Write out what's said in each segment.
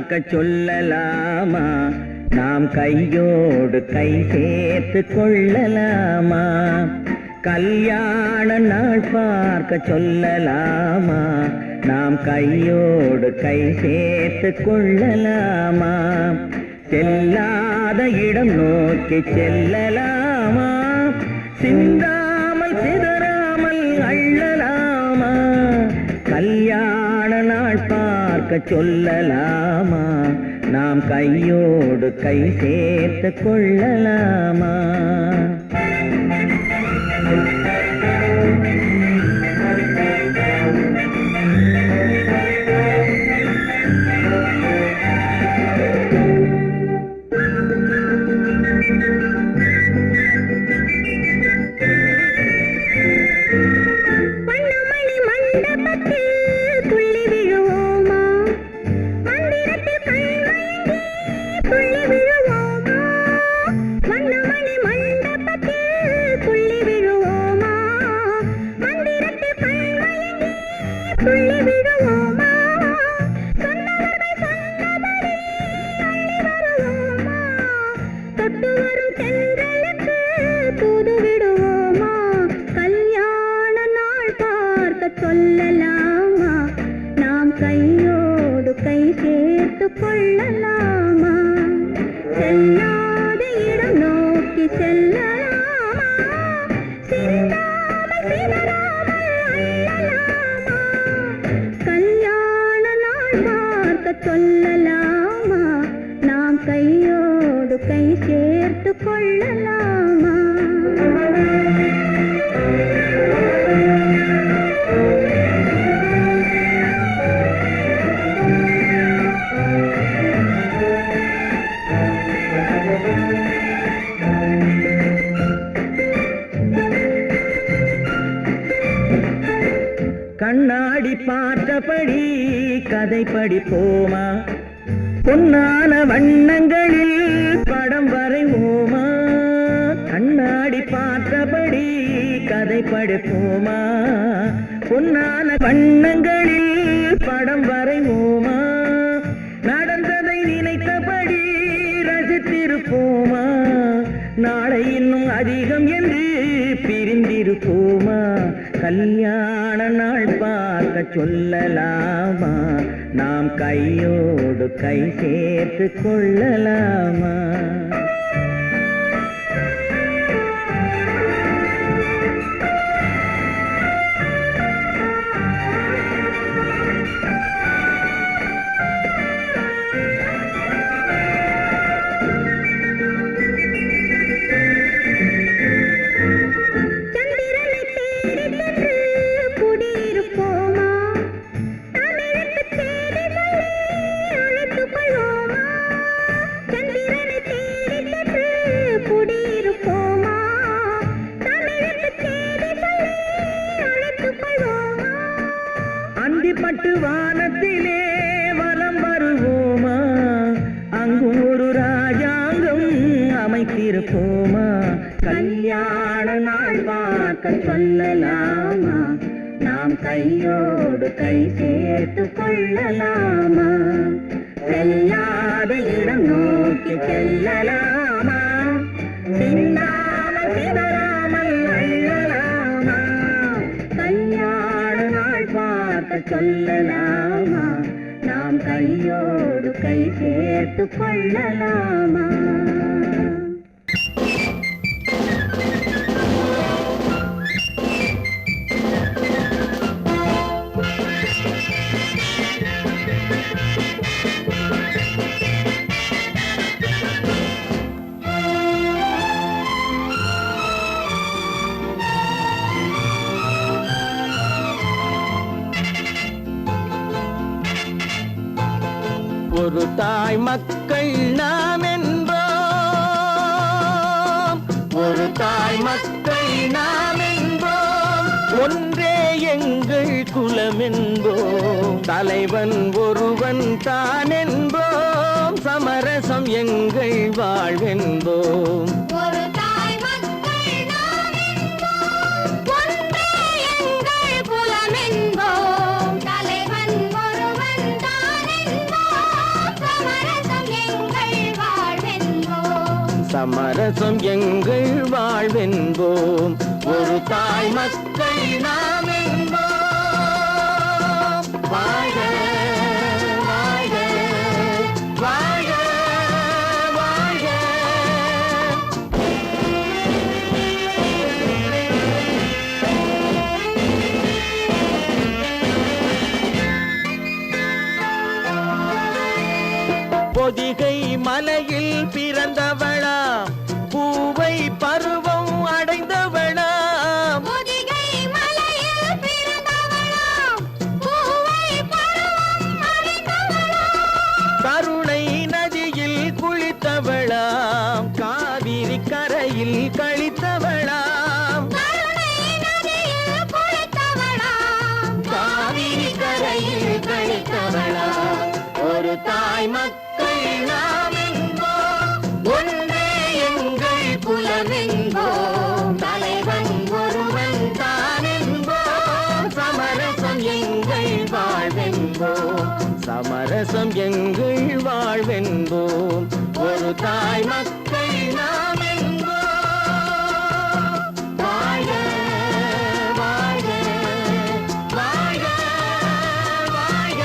பார்க்க சொல்லலாமா? நாம் கையோடு கை சேர்த்து கொள்ளலாமா? கல்யாண நாள் பார்க்க சொல்லலாமா? நாம் கையோடு கை சேர்த்து கொள்ளலாமா? செல்லாத இடம் நோக்கி செல்லலாமா? சிந்தாமல் சிதறாமல் அள்ளலாமா? கல்யாண நாள் பார்க்க சொல்லலாமா? நாம் கையோடு கை சேர்த்து கொள்ளலாமா? கண்ணாடி பார்த்தபடி கதை படிப்போமா? பொன்னான வண்ணங்களில் படம் வரைவோமா? கண்ணாடி பார்த்தபடி கதை படிப்போமா? பொன்னான வண்ணங்களில் படம் வரைவோமா? நடந்ததை நினைத்தபடி ரசித்திருப்போமா? நாளை இன்னும் அதிகம் என்று பிரிந்திருப்போமா? கல்யாண நாள் பார்க்க சொல்லலாமா? நாம் கையோடு கை சேர்த்து கொள்ளலாமா? பட்டு வானத்திலே வலம் வருவோமா? அங்கு ஒரு ராஜாங்கம் அமைத்திருப்போமா? கல்யாண நாள் பார்க்க சொல்லலாமா? நாம் கையோடு கை சேர்த்து கொள்ளலாமா? செல்லாத இடம் நோக்கி செல்லலாமா? சிந்தாமல் சிதறாமல் அள்ளலாமா? கல்யாண நாள் பார்க்க சொல்லலாமா? நாம் கையோடு கை சேர்த்து கொள்ளலாமா? ஒரு தாய் மக்கள் நாம் என்போம், ஒரு தாய் மக்கள் நாம் என்போம், ஒன்றே எங்கள் குலம் என்போம், தலைவன் ஒருவன் தான் என்போம், சமரசம் எங்கள் வாழ்வென்போம். சமரசம் எங்கள் வாழ்வென்போம். ஒரு தாய் மக்கள் நாம் என்போம். வாழ்க வாழ்க வாழ்க வாழ்க. பொதிகை மலையில் பிறந்தவளா, பூவை பருவம் அடைந்தவளா, பொதிகை மலையில் பிறந்தவளா, பூவை பருவம் அடைந்தவளா, கருணை நதியில் குளித்தவளா, காவிரி கரையில் கழித்தவளா, கருணை நதியில் குளித்தவளா, காவிரி கரையில் கழித்தவளா. ஒரு தாய் மக்கள் நாம் என்போம். ஒன்றே எங்கள் குலம் என்போம். தலைவன் ஒருவன் தான் என்போம். சமரசம் எங்கள் வாழ்வென்போம். சமரசம் எங்கள் வாழ்வென்போம். ஒரு தாய் மக்கள் நாம் என்போம். வாழ்க வாழ்க வாழ்க வாழ்க.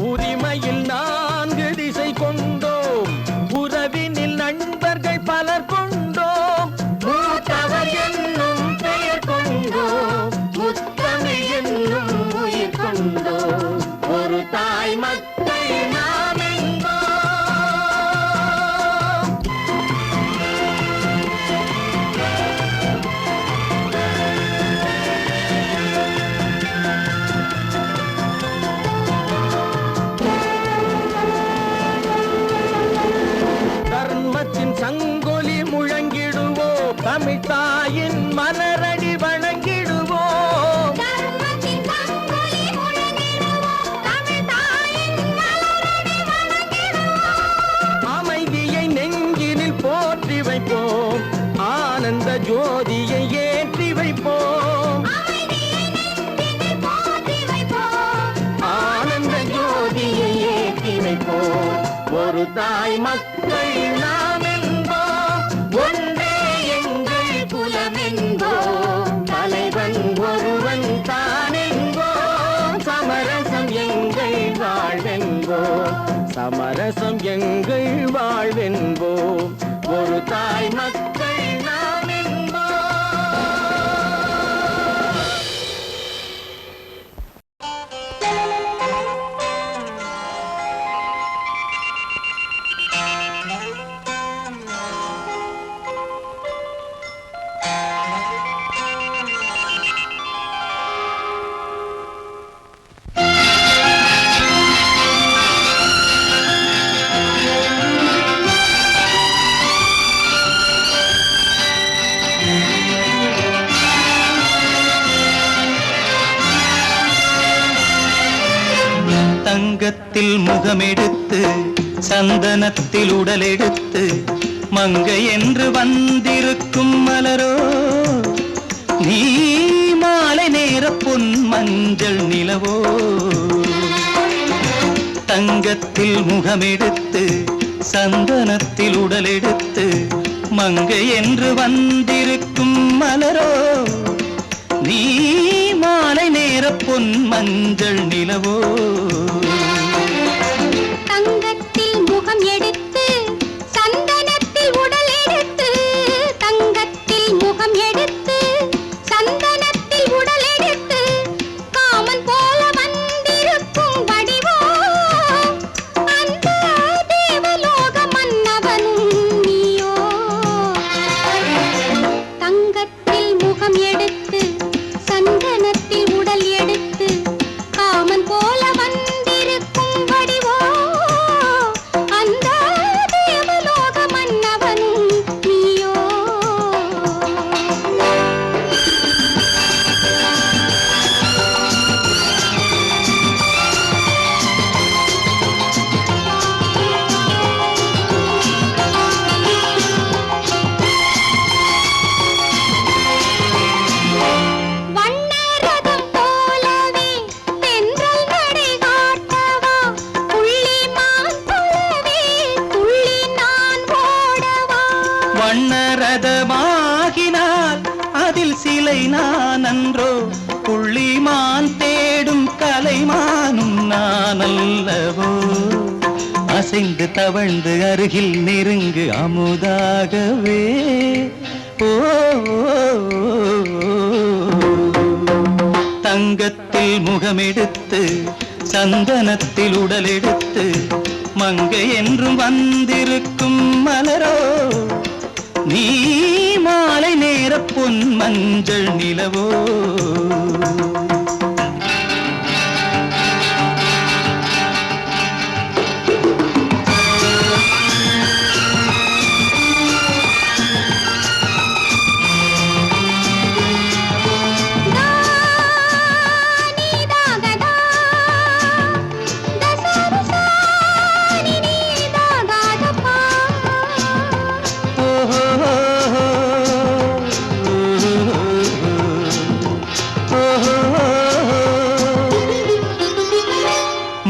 உரிமையில் 4 திசை கொண்டோம். உறவினில் நண்பர்கள் பலர் கொண்டோம். மூத்தவர் என்னும் பெயர் கொண்டோம். முத்தமிழ் என்னும் உயிர் கொண்டோம். ஒரு தாய் மக்கள் நாம் என்போம். தர்மத்தின் சங்கொலி முழங்கிடுவோம். தமிழ் தாயின் மலரடி வணங்கிடுவோம். தர்மத்தின் சங்கொலி முழங்கிடுவோம். தமிழ் தாயின் மலரடி வணங்கிடுவோம். அமைதியை நெஞ்சினில் போற்றி வைப்போம். ஆனந்த ஜோதியை ஏற்றி வைப்போம். அமைதியை நெஞ்சினில் போற்றி வைப்போம். ஆனந்த ஜோதியை ஏற்றி வைப்போம். ஒரு தாய் மக்கள் நாம் என்போம். ஒன்றே எங்கள் குலம் என்போம். தலைவன் ஒருவன் தான் என்போம். சமரசம் எங்கள் வாழ்வென்போம். சமரசம் எங்கள் வாழ்வென்போம். ஒரு தாய் மக்கள் நாம் என்போம். தங்கத்தில் முகமெடுத்து சந்தனத்தில் உடலெடுத்து மங்கை என்று வந்திருக்கும் மலரோ, நீ மாலை நேர பொன் மஞ்சள் நிலவோ. தங்கத்தில் முகமெடுத்து சந்தனத்தில் உடலெடுத்து மங்கை என்று வந்திருக்கும் மலரோ, நீ மாலை நேர பொன் மஞ்சள் நிலவோ. தங்கத்தில் முகம் எடுத்து சந்தனத்தில் உடல் எடுத்து, தங்கத்தில் முகம் எடுத்து சந்தனத்தில் உடல் எடுத்து, காமன் போல வந்திருக்கும் வடிவோ, அந்த தேவலோக மன்னவனும் நீயோ. தங்கத்தில் முகம் எடுத்து சந்தனத்தில் உடல் எடுத்து, காமன் போல பிள்ளை நான் அன்றோ புள்ளிமான் தேடும் கலைமானும் நான் அல்லவோ அசைந்து தவழ்ந்து அருகில் நெருங்கு அமுதாகவே ஓ தங்கத்தில் முகமெடுத்து சந்தனத்தில் உடலெடுத்து மங்கை என்றும் வந்திருக்கும் மலரோ நீ மாலை நேர பொன் மஞ்சள் நிலவோ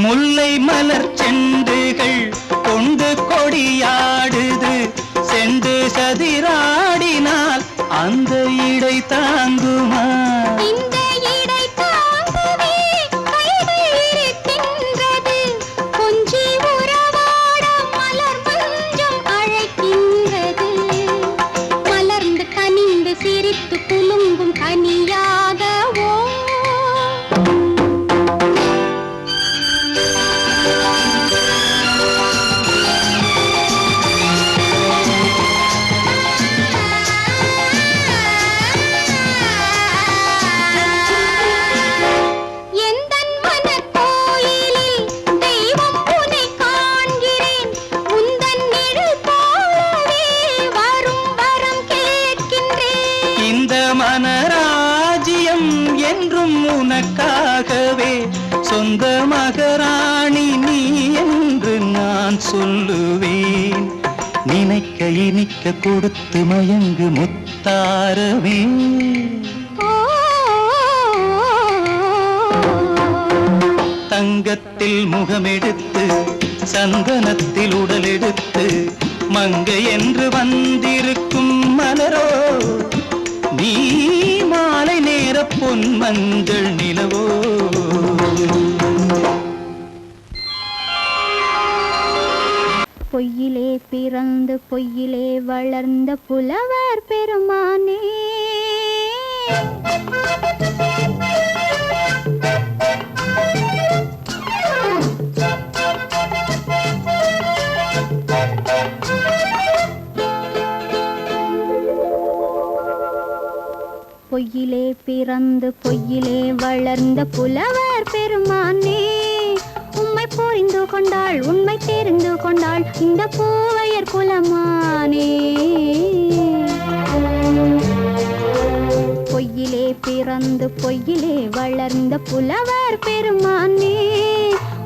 முல்லை மலர் செண்டுகள் கொண்டு கொடியாடுது செண்டு சதிராடினால் அந்த இடை தாங்குமா இந்த இடை தாங்குவே கைகள் இருக்கின்றது கொஞ்சி உறவாட மலர் மஞ்சம் அழைக்கின்றது மலர்ந்து கனிந்து சிரித்து குலுங்கும் கனியாகவோ மனராஜ்யம் என்றும் உனக்காகவே சொந்த மகராணி நீ என்று நான் சொல்லுவேன் நினைக்க இனிக்க கொடுத்து மயங்கு முத்தாரவே தங்கத்தில் முகமெடுத்து சந்தனத்தில் உடலெடுத்து மங்கை என்று வந்திருக்கும் மலரோ நீ மாலை நேர பொன் மஞ்சள் நிலவோ பொய்யிலே பிறந்து பொய்யிலே வளர்ந்த புலவர் பெருமானே பொய்யிலே பிறந்து பொய்யிலே வளர்ந்த புலவர் பெருமானே உம்மை புரிந்து கொண்டாள் உண்மை தெரிந்து கொண்டாள் இந்த பூவையர் குலமானே பொய்யிலே பிறந்து பொய்யிலே வளர்ந்த புலவர் பெருமானே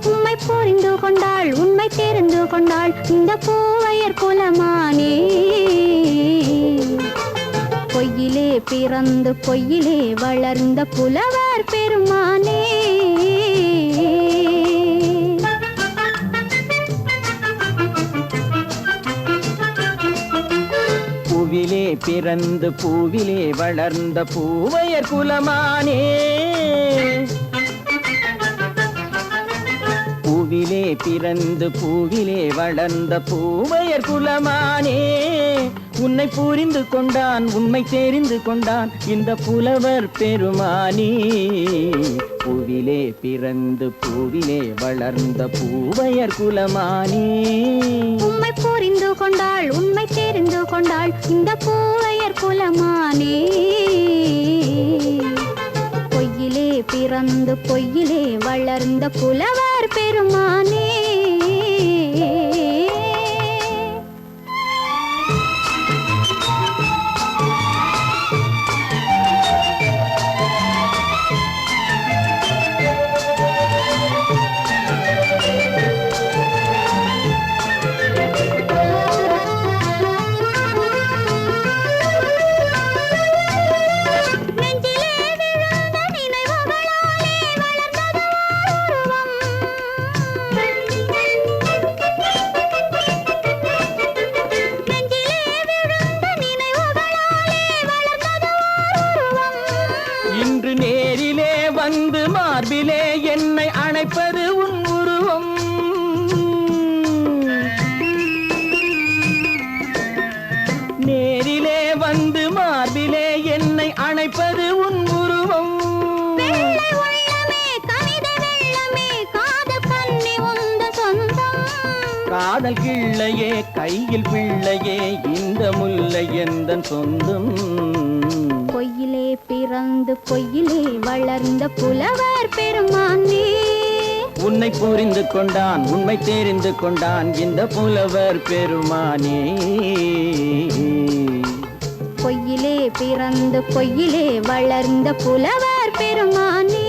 உம்மை புரிந்து கொண்டாள் உண்மை தெரிந்து கொண்டாள் இந்த பூவையர் குலமானே பொய்யிலே பிறந்து பொய்யிலே வளர்ந்த புலவர் பெருமானே பூவிலே பிறந்து பூவிலே வளர்ந்த பூவையர் குலமானே பூவிலே பிறந்து பூவிலே வளர்ந்த பூவையர் குலமானே உன்னை புரிந்து கொண்டான் உண்மை தெரிந்து கொண்டான் இந்த புலவர் பெருமானே பூவிலே பிறந்து பூவிலே வளர்ந்த பூவையர் குலமானே உம்மை புரிந்து கொண்டாள் உண்மை தெரிந்து கொண்டாள் இந்த பூவையர் குலமானே பொய்யிலே பிறந்து பொய்யிலே வளர்ந்த புலவர் பெருமானே காதல் கிள்ளையே கையில் பிள்ளையே இந்த முல்லை எந்தன் சொந்தம். பொய்யிலே பிறந்து பொய்யிலே வளர்ந்த புலவர் பெருமானே, உன்னை புரிந்து கொண்டான் உண்மை தெரிந்து கொண்டான் இந்த புலவர் பெருமானே. பொய்யிலே பிறந்து பொய்யிலே வளர்ந்த புலவர் பெருமானே.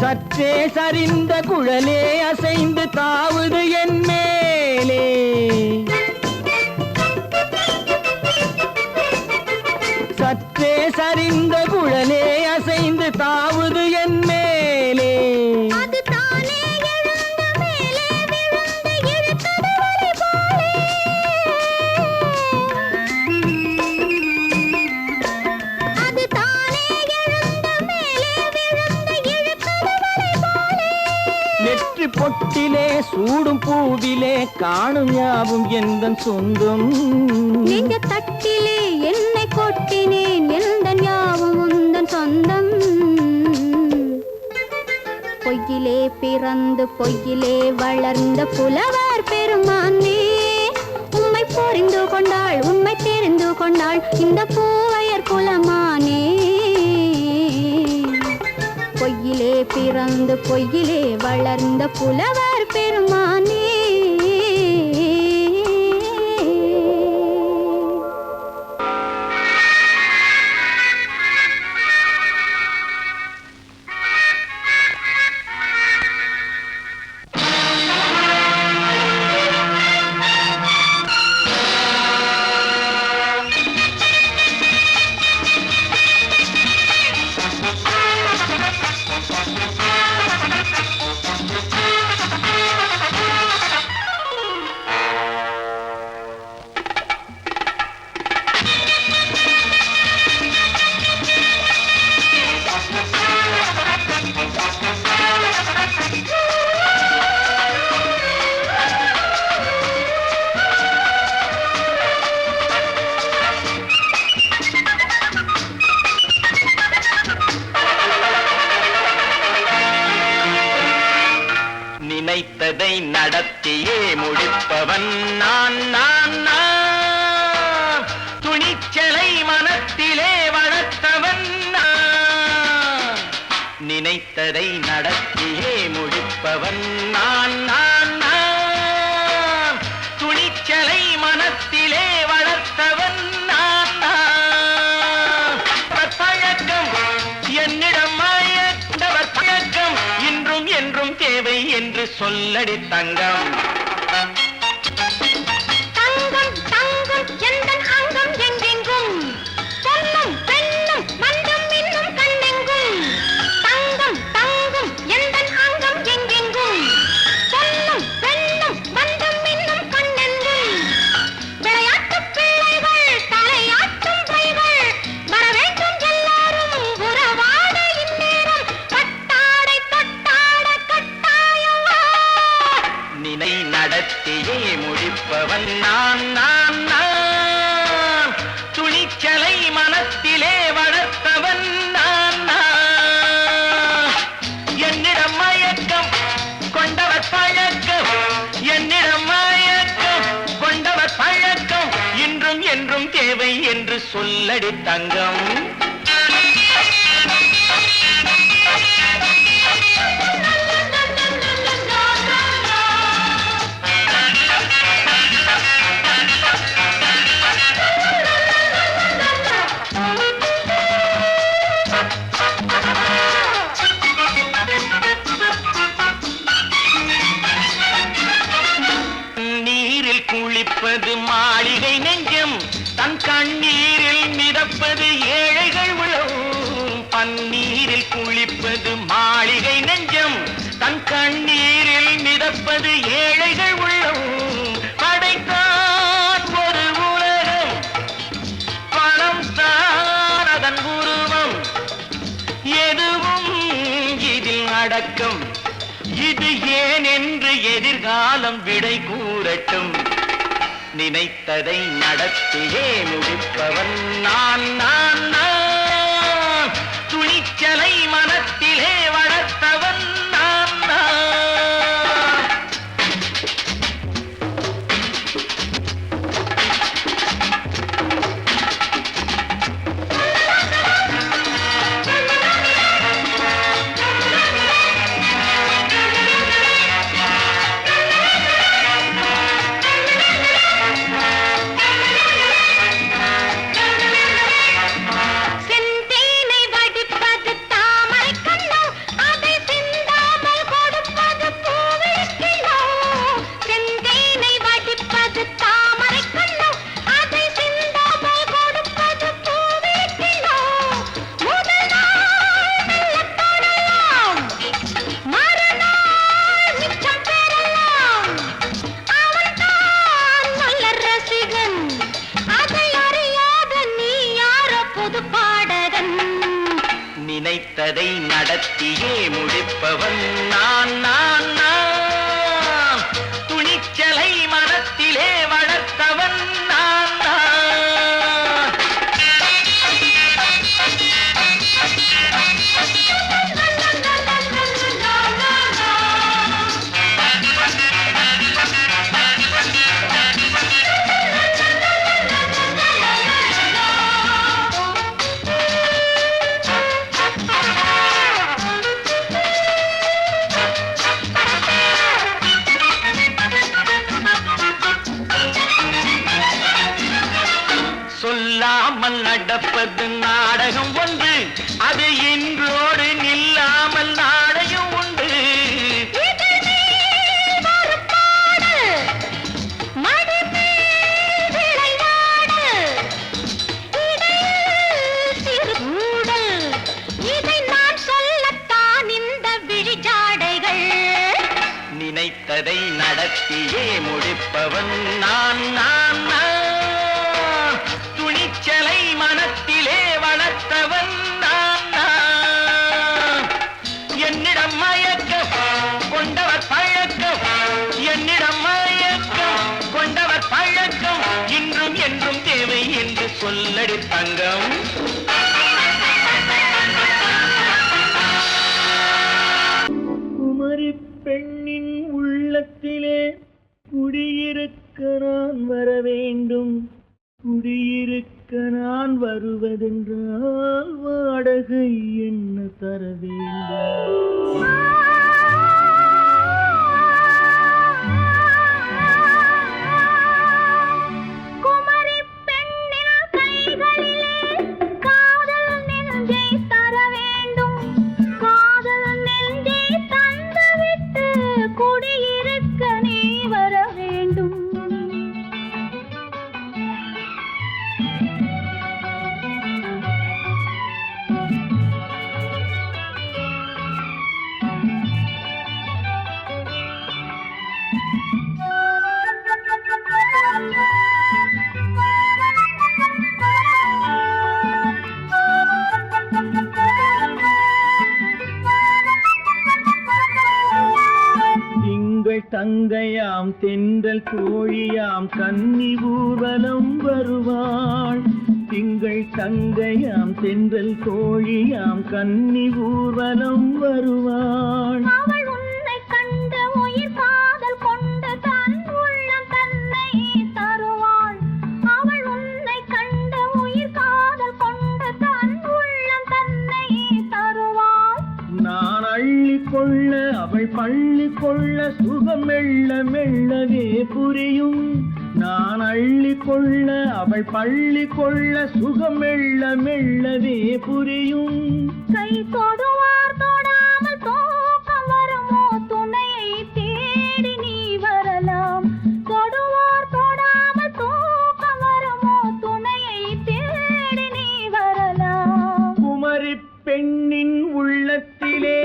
சற்றே சரிந்த குழலே அசைந்து தாவுது என் மேலே, சற்றே சரிந்த குழலே அசைந்து தாவுது என் மேலே. அது தானே எழுந்த மேலே விழுந்து இழுத்தது வலை போலே. அது தானே எழுந்த மேலே விழுந்து இழுத்தது வலை போலே. நெற்றி பொட்டிலே சூடும் பூவிலே காணும் யாவும் எந்தன் சொந்தம். நெஞ்ச தட்டிலே என்னை கொட்டினேன் எந்தன் யாவும் உந்தன் சொந்தம். பொய்யிலே பிறந்து பொய்யிலே வளர்ந்த புலவர் பெருமானே, உம்மை புரிந்து கொண்டாள் உண்மை தெரிந்து கொண்டாள் இந்த பூவையர் குலமானே. பொய்யிலே பிறந்து பொய்யிலே வளர்ந்த புலவர் பெருமானே. நினைத்ததை நடத்தியே முடிப்பவன் நான் நான் நான். துணிச்சலை மனத்திலே வளர்த்தவன் நான். நினைத்ததை நடத்தியே முடிப்பவன் நான் நான் நான். துணிச்சலை மனத்திலே வளர்த்தவன் நான் நான். பழக்கம் என்னிடம் மாயத்தவர் பழக்கம் இன்றும் என்றும் தேவை என்று சொல்லடி தங்கம். தங்கம் தங்கம் எந்தன் அங்கம் எங்கெங்கும் பொன்னும் பெண்ணும் மண்டும் இன்னும் கண்ணெங்கும். தங்கம் தங்கம் எந்தன் அங்கம் எங்கெங்கும் பொன்னும் பெண்ணும் மண்டும் இன்னும் கண்ணெங்கும். விளையாட்டு பிள்ளைகள் தலையாட்டும் பைகள் வர வேண்டும் எல்லாரும் உறவாட இந்நேரம் கட்டாடை தொட்டாட கட்டாயவா. நினை நடத்தியே முடிப்பவன் நான் நான் நான். துணிச்சலை மனத்திலே வளர்த்தவன் நான் நான். என்னிடம் மயக்கம் கொண்டவர் பழக்கம், என்னிடம் மயக்கம் கொண்டவர் பழக்கம் இன்றும் என்றும் தேவை என்று சொல்லடி தங்கம். நீரில் குளிப்பது மாளிகை நெஞ்சம், தன் கண்ணீரில் மிதப்பது ஏழைகள் உளம். பன்னீரில் குளிப்பது மாளிகை நெஞ்சம், தன் கண்ணீரில் மிதப்பது ஏழைகள் உள்ளம். படைத்தான் ஒரு உலகம், பணம் தான் அதன் எதிர்காலம் விடை கூறட்டும். நினைத்ததை நடத்தியே முடிப்பவன் நான் நான் நான். துணிச்சலை மனத்திலே வளர்த்தவன் நான் நான். நினைத்ததை நடத்தியே முடிப்பவன் நான் நான் நான். துணிச்சலை மனத்திலே வளர்த்தவன் நான் நான். சொல்லாமல் நடப்பது நாடகம் ஒன்று, அது இன்றோடு நில்லாமல் நாடையும் உண்டு. இதை நான் சொல்லத்தான் இந்த விழிஜாடைகள். நினைத்ததை நடத்தியே முடிப்பவன் நான் நான் நான். துணிச்சலை மனத்திலே வளர்த்தவன் நான் நான். என்னிடம் மயக்கம் கொண்டவர் பழக்கம், என்னிடம் மயக்கம் கொண்டவர் பழக்கம், இன்றும் என்றும் தேவை என்று சொல்லடி தங்கம். குமரி பெண்ணின் உள்ளத்திலே குடியிருக்க நான் வர வேண்டும். குடியிருக்க நான் வருவதென்றால் வாடகை என்ன தர வேண்டும்? குமரி பெண்ணின் கைகளிலே காதல் நெஞ்சை தர வேண்டும். காதல் நெஞ்சை தந்துவிட்டு குடியிருக்க நீ வர வேண்டும். திங்கள் தங்கையாம் தென்றல் தோழியாம் கன்னி ஊர்வலம் வருவாள். திங்கள் தங்கையாம் தென்றல் தோழியாம் கன்னி ஊர்வலம் வருவாள். அவள் உன்னை கண்டு உயிர் காதல் கொண்டு தன் உள்ளம் தன்னை தருவாள். அவள் உன்னை கண்டு உயிர் காதல் கொண்டு தன் உள்ளம் தன்னை தருவாள். நான் அள்ளி கொள்ள அவள் பள்ளி கொள்ள சுகம் மெல்ல மெல்லவே புரியும். நான் அள்ளி கொள்ள அவள் பள்ளி கொள்ள சுகம் மெல்ல மெல்லவே புரியும். கை தொடுவார் தொடாமல் தூக்கம் வருமோ? துணையை தேடி நீ வரலாம். தொடுவார் தொடாமல் தூக்கம் வருமோ? துணையை தேடி நீ வரலாம். குமரி பெண்ணின் உள்ளத்திலே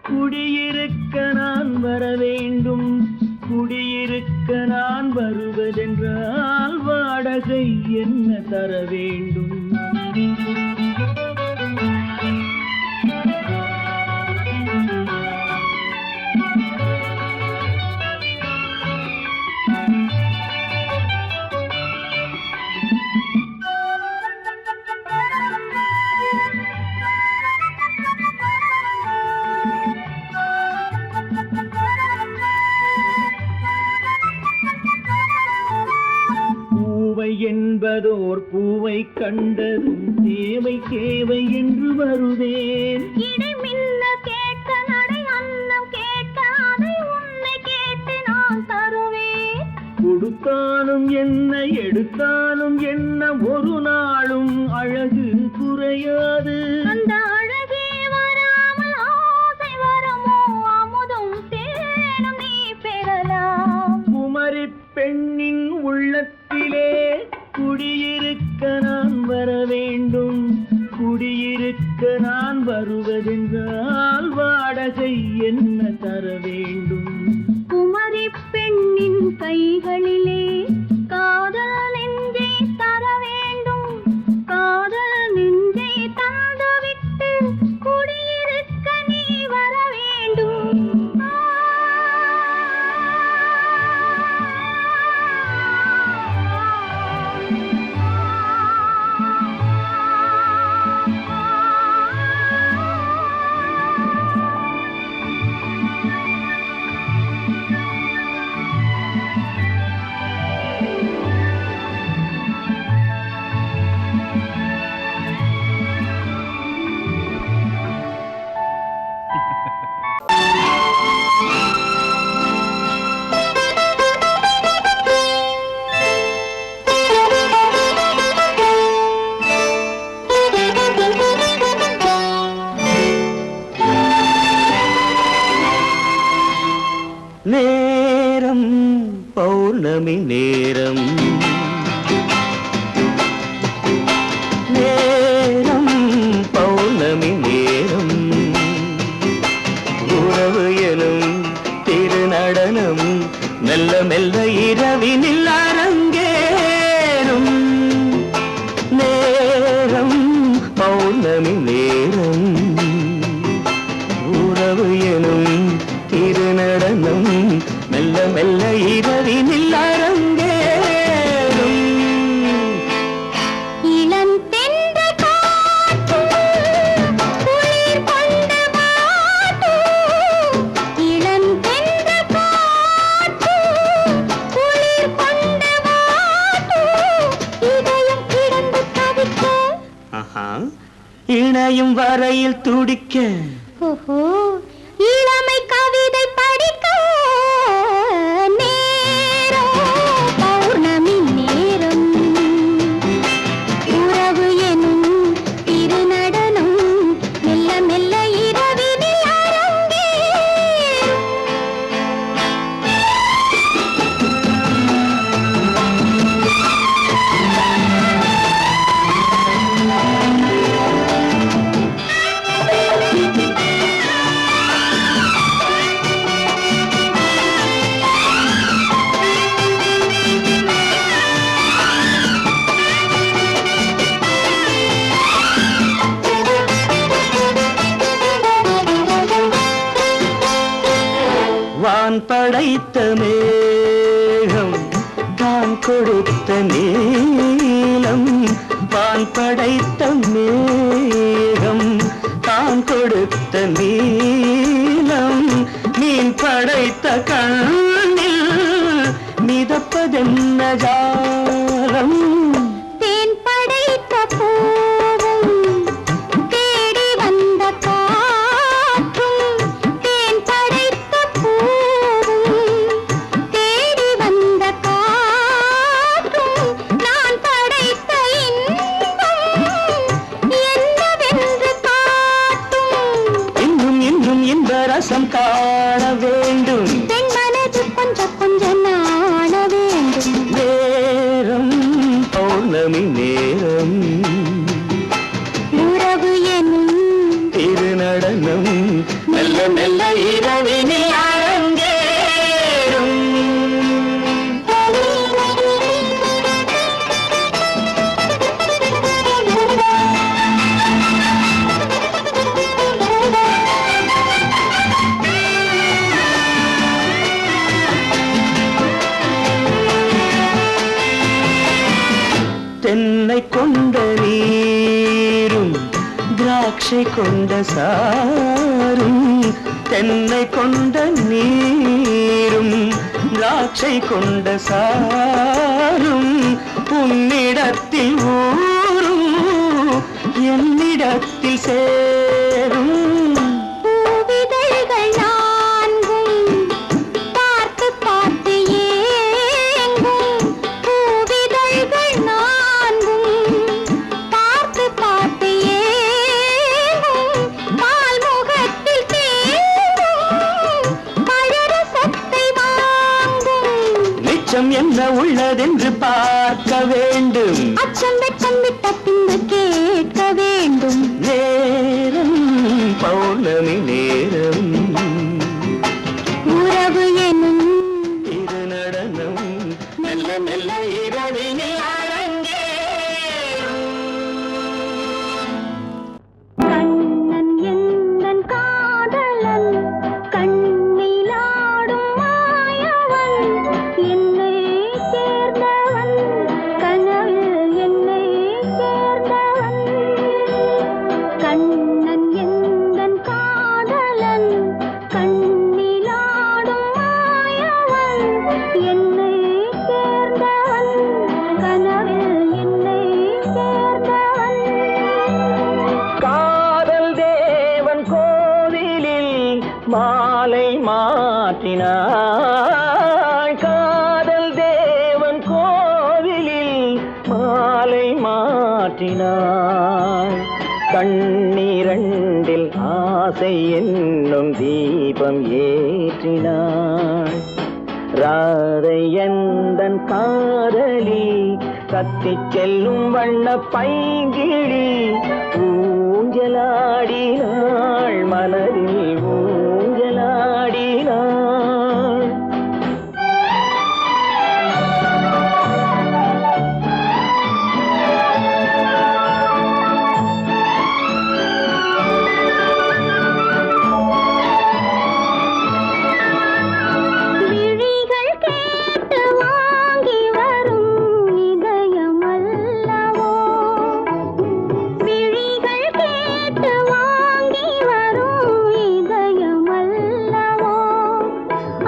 குடியிருக்க நான் வர வேண்டும். குடியிருக்க நான் வருவதென்றால் வாடகை என்ன தர வேண்டும்? நல்லதோர் பூவை கண்டதும் தேவை தேவை என்று வருவேன். இடை மின்ன கேட்க நடை அன்னம் கேட்க அதை உன்னை கேட்டு நான் தருவேன். கொடுத்தாலும் என்ன எடுத்தாலும் என்ன ஒரு நாளும் அழகு குறையாது. அந்த அழகே வராமல் ஆசை வரமோ அமுதும் தேனும் நீ பெறலாம். குமரி பெண்ணின் உள்ளத்திலே குடியிருக்க நான் வர வேண்டும். குடியிருக்க நான் வருவதென்றால் வாடகை என்ன தர வேண்டும்? குமரி பெண்ணின் கைகளிலே காதல் நெஞ்சை தர வேண்டும். காதல் நெஞ்சை தந்துவிட்டு குடியிருக்க நீ வர வேண்டும். நேரம் பௌர்ணமி நேரம், நேரம் பௌர்ணமி நேரம், உறவு எனும் திருநடனம் மெல்ல மெல்ல இரவினில் அரங்கேறும். நேரம் பௌர்ணமி நேரம், உறவு எனும் திருநடனம் மெல்ல மெல்ல இரவினில் அரங்கேறும். இளம் தென்றல் காற்றும் குளிர் கொண்டு வாட்டும். இளம் தென்றல் காற்றும் குளிர் கொண்டு வாட்டும். இதயம் கிடந்து தவிக்க, இணையும் வரையில் துடிக்க, ஓஹோ இளமை கவிதை படிக்க. நேரம் பௌர்ணமி நேரம், உறவு எனும் திருநடனம் மெல்ல மெல்ல இரவினில் அரங்கேறும். வான் படைத்த மேகம் தான் கொடுத்த நீலம். வான் படைத்த மேகம் தான் கொடுத்த நீலம். மீன் படைத்த கண்ணில் மிதப்பதென்ன ஜாலம். தேன் படைத்த பூவும் தேடி வந்த காற்றும். தேன் படைத்த பூவும் தேடி வந்த காற்றும். நான் படைத்த இன்பம் என்னவென்று காட்டும். இன்னும் இன்னும் இன்ப ரசம் காண வேண்டும். பெண் மனது கொஞ்சம் கொஞ்சம் நாண வேண்டும். நேரம் பௌர்ணமி நேரம், உறவு எனும் திருநடனம் மெல்ல மெல்ல இரவினில் அரங்கேறும். தென்னை கொண்ட நீரும் திராட்சை கொண்ட சாரும். தென்னை கொண்ட நீரும் திராட்சை கொண்ட சாரும் உன்னிடத்தில் ஊரும் என்னிடத்தில் சேரும். பூவிதழ்கள் நான்கும் பார்த்து பார்த்து ஏங்கும். பூவிதழ்கள் நான்கும் பார்த்து பார்த்து ஏங்கும். பால்முகத்தில் தேங்கும் பழரசத்தை வாங்கும். மிச்சம் என்ன உள்ளதென்று பார்க்க வேண்டும். அச்சம் வெச்சம் விட்ட பின்பு கேட்க வேண்டும். நேரம் பௌர்ணமி நேரம் உறவு எனும் இரு நடனம் மெல்ல மெல்ல இரவினில் அரங்கேறும். கண்ணன் எந்தன் காதலன் கண்ணிலாடும் மாயவன். என்னை சேர்ந்தவன் கனவில் என்னை சேர்ந்தவன். கண்ணன் எந்தன் காதலன் கண்ணிலாடும் மாயவன். என்னை சேர்ந்தவன் கனவில் என்னை சேர்ந்தவன். காதல் தேவன் கோவிலில் மாலை மாற்றினாள். காதல் தேவன் கோவிலில் மாலை மாற்றினாள். கண்ணீரண்டில் ஆசை என்னும் தீபம் ஏற்றினாள். ராதை எந்தன் காதலி கத்திச் செல்லும் வண்ண பைங்கிழி ஊஞ்சலாடினாள் மலரில் ஊஞ்சலாடினாள். விழிகள் கேட்டு வாங்கி வரும் இதயமல்லவோ. விழிகள் கேட்டு வாங்கி வரும் இதயமல்லவோ.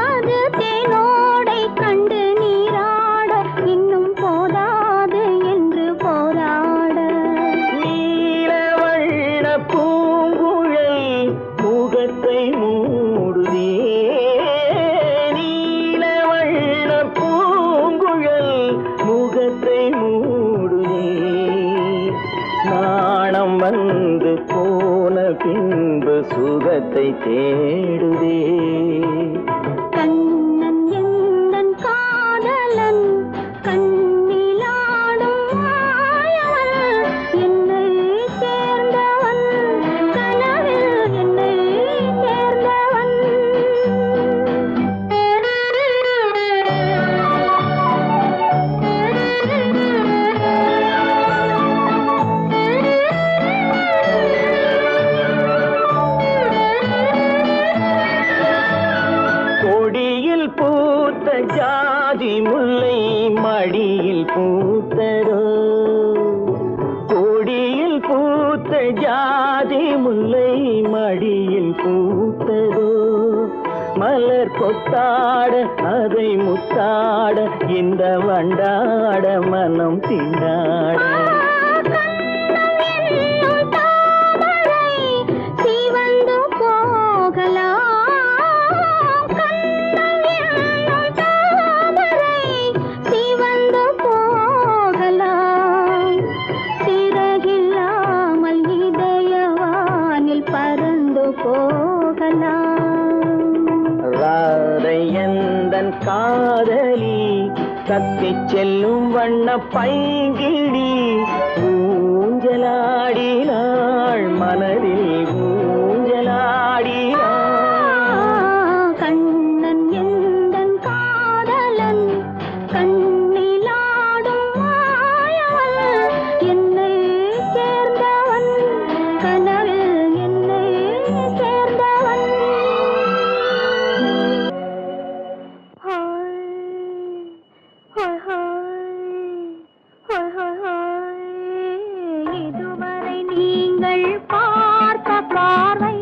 அது தேனோடை கண்டு நீராட இன்னும் போதாது என்று போராட. நீலவண்ண பூங்குழல் முகத்தை மூடுதே. நீலவண்ண பூங்குழல் முகத்தை மூடுதே. நாணம் வந்து போன பின்பு சுகத்தை தேடுதே. கண்ணன் எந்தன் காதலன் கண்ணிலாடும் மாயவன். என்னை சேர்ந்தவன் கனவில் என்னை சேர்ந்தவன். கொடியில் பூத்த ஜாதி முல்லை மடியில் பூத்ததோ. கொடியில் பூத்த ஜாதி முல்லை மடியில் பூத்ததோ. மலர் கொத்தாட அதை முத்தாட இந்த வண்டாட மனம் திண்டாட. கண்ணம் என்னும் தாமரை சிவந்து போகலாம். கண்ணம் என்னும் தாமரை சிவந்து போகலாம். சிறகில்லாமல் இதயவானில் பறந்து போகலாம். ராதை எந்தன் காதலி கத்திச் செல்லும் வண்ண பைங்கிழி ஊஞ்சலாடினாள் மனதில் ஊஞ்சலாடினாள். கண்ணன் எந்தன் காதலன் கண்ணிலாடும் மாயவன். என்னை சேர்ந்தவன் கனவில் என்னை சேர்ந்தவன். Hi hi hi hi hi. இதுவரை நீங்கள் பார்த்த பார்வை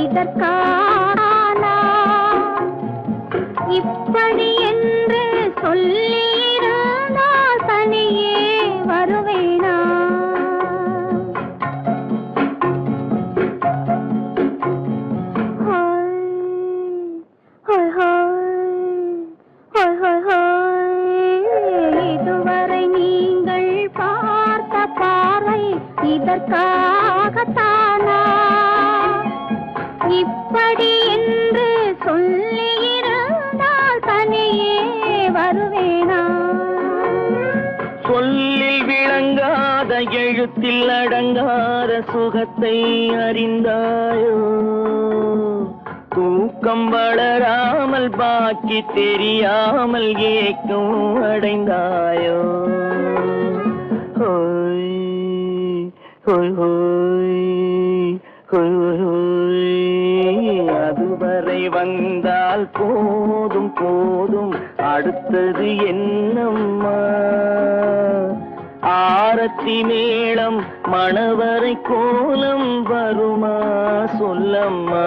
இதற்கானா? இப்படி என்று சொல்லியிருந்தால் தனியே இதற்காகத்தானா இப்படி என்று சொல்லியிருந்தால் தனியே வருவேனா? சொல்லில் விளங்காத எழுத்தில் அடங்காத சுகத்தை அறிந்தாயோ? தூக்கம் வளராமல் பாக்கி தெரியாமல் ஏக்கம் அடைந்தாயோ? ஹோய் ஹோய் ஹோய் ஹோய் ஹோய். அதுவரை வந்தால் போதும் போதும், அடுத்தது என்னம்மா? ஆரத்தி மேளம் மணவரை கோலம் வருமா சொல்லம்மா?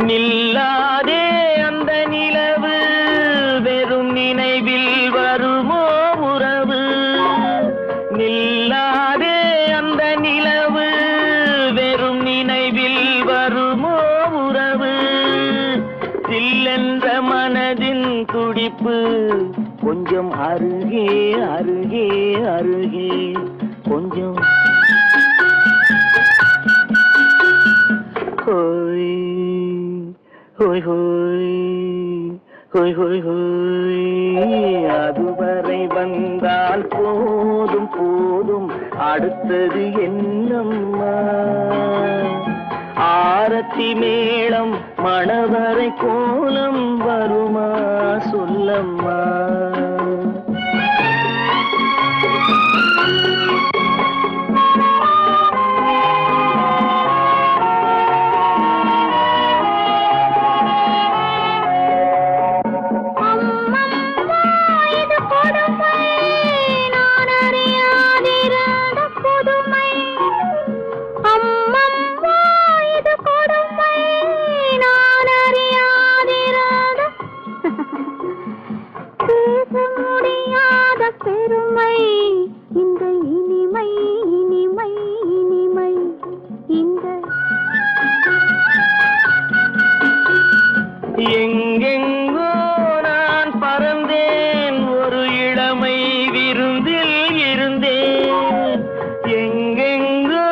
நில்லாதே அந்த நிலவு, வெறும் நினைவில் வருமோ உறவு? நில்லாதே அந்த நிலவு, வெறும் நினைவில் வருமோ உறவு? சில்லென்ற மனதின் துடிப்பு கொஞ்சம் அருகே அருகே அருகே கொஞ்சம். ஹோய் ஹோய் ஹோய் ஹோய் ஹோய் ஹோய். அதுவரை வந்தால் போதும் போதும், அடுத்தது என்னம்மா? ஆரத்தி மேளம் மணவரை கோலம் வருமா சொல்லம்மா? பெருமை இந்த இனிமை இனிமை இனிமை இந்த. எங்கெங்கோ நான் பறந்தேன், ஒரு இளமை விருந்தில் இருந்தேன். எங்கெங்கோ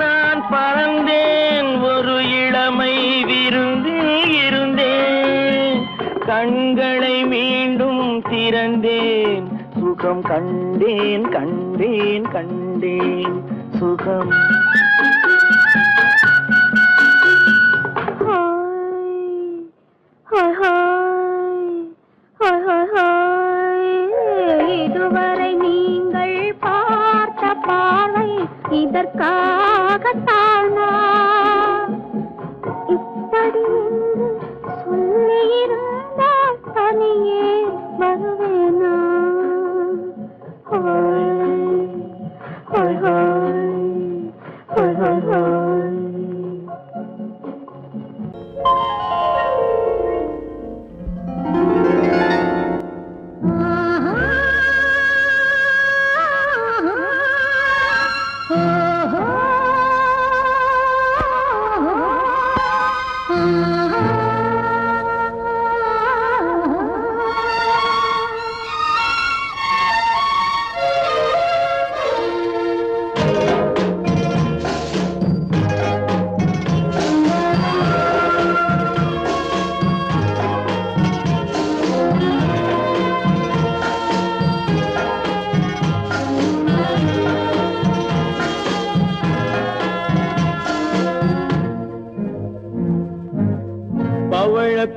நான் பறந்தேன், ஒரு இளமை விருந்தில் இருந்தேன். கண்களை மீண்டும் திறந்தேன், சுகம் கண்டேன் கண்டேன் கண்டேன் சுகம். இதுவரை நீங்கள் பார்த்த பார்வை இதற்காகத்தானா இப்படி என்று சொல்லியிருந்தால் தனியே வருவேனா?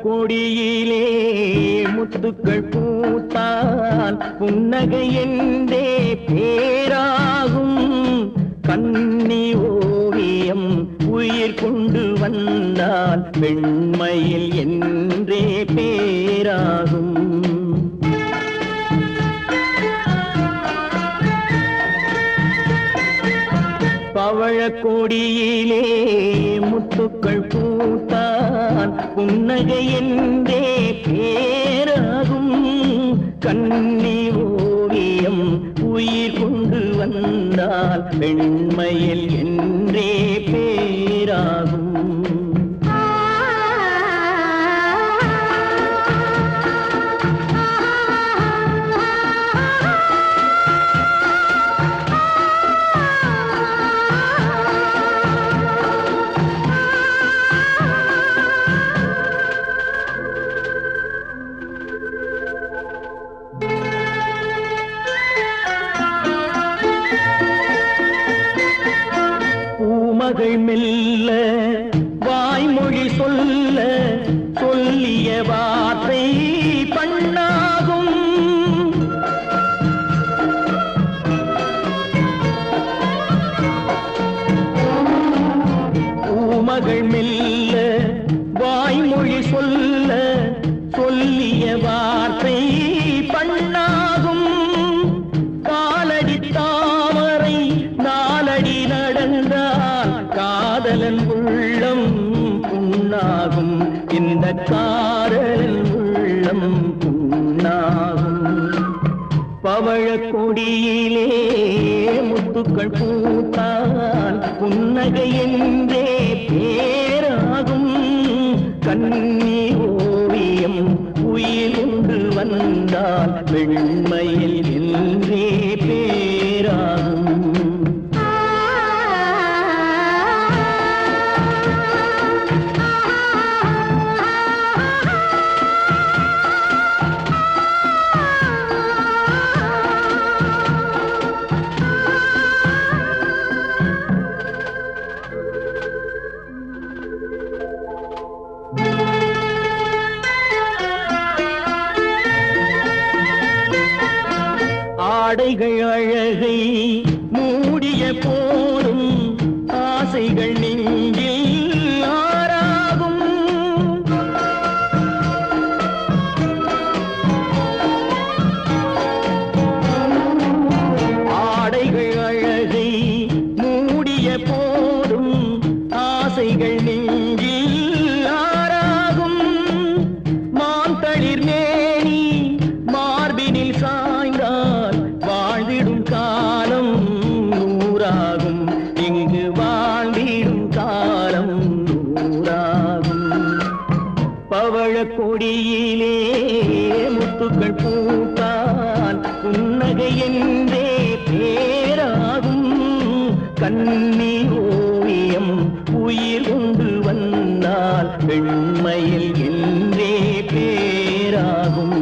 கொடியிலே முத்துக்கள் பூத்தால் புன்னகை என்றே பேராகும். கன்னி ஓவியம் உயிர் கொண்டு வந்தால் வெண்மையில் என்றே பேராகும். பவழக்கொடியிலே முத்துக்கள் பூத்தான் புன்னகை என்றே பேராகும். கன்னி ஓவியம் உயிர் கொண்டு வந்தால் வெண்மையில் என்றே பேராகும். பூமகள் மெல்ல வாய்மொழி சொல்ல சொல்லிய வார்த்தை பண்ணாகும். பூமகள் மெல்ல வாய்மொழி சொல்ல சொல்லிய வார்த்தை பண்ணாகும். காலடி தாமரை நாலடி நடந்தால் காதலன் உள்ளம் புண்ணாகும். இந்த காதலன் உள்ளம் புண்ணாகும். பவழக்கொடியிலே முத்துக்கள் பூத்தால் புன்னகை என்றே பேராகும். கன்னி ஓவியம் உயிர் கொண்டு வந்தால் வெண்மையில் என்றே பேராகும். ஆடைகள் அழகை மூடிய போதும் ஆசைகள் நெஞ்சில் ஆறாகும். ஆடைகள் அழகை மூடிய போதும் ஆசைகள் நெஞ்சில் ஆறாகும். மாந்தளிர் மேனி மார்பினில் சாய்ந்தால் வாழ்ந்திடும் காலம் நூறாகும். இங்கு வாழ்ந்திடும் காலம் நூறாகும். பவழக்கொடியிலே முத்துக்கள் பூத்தால் புன்னகை என்றே பேராகும். கன்னி ஓவியம் உயிர் கொண்டு வந்தால் வெண்மையில் என்றே பேராகும்.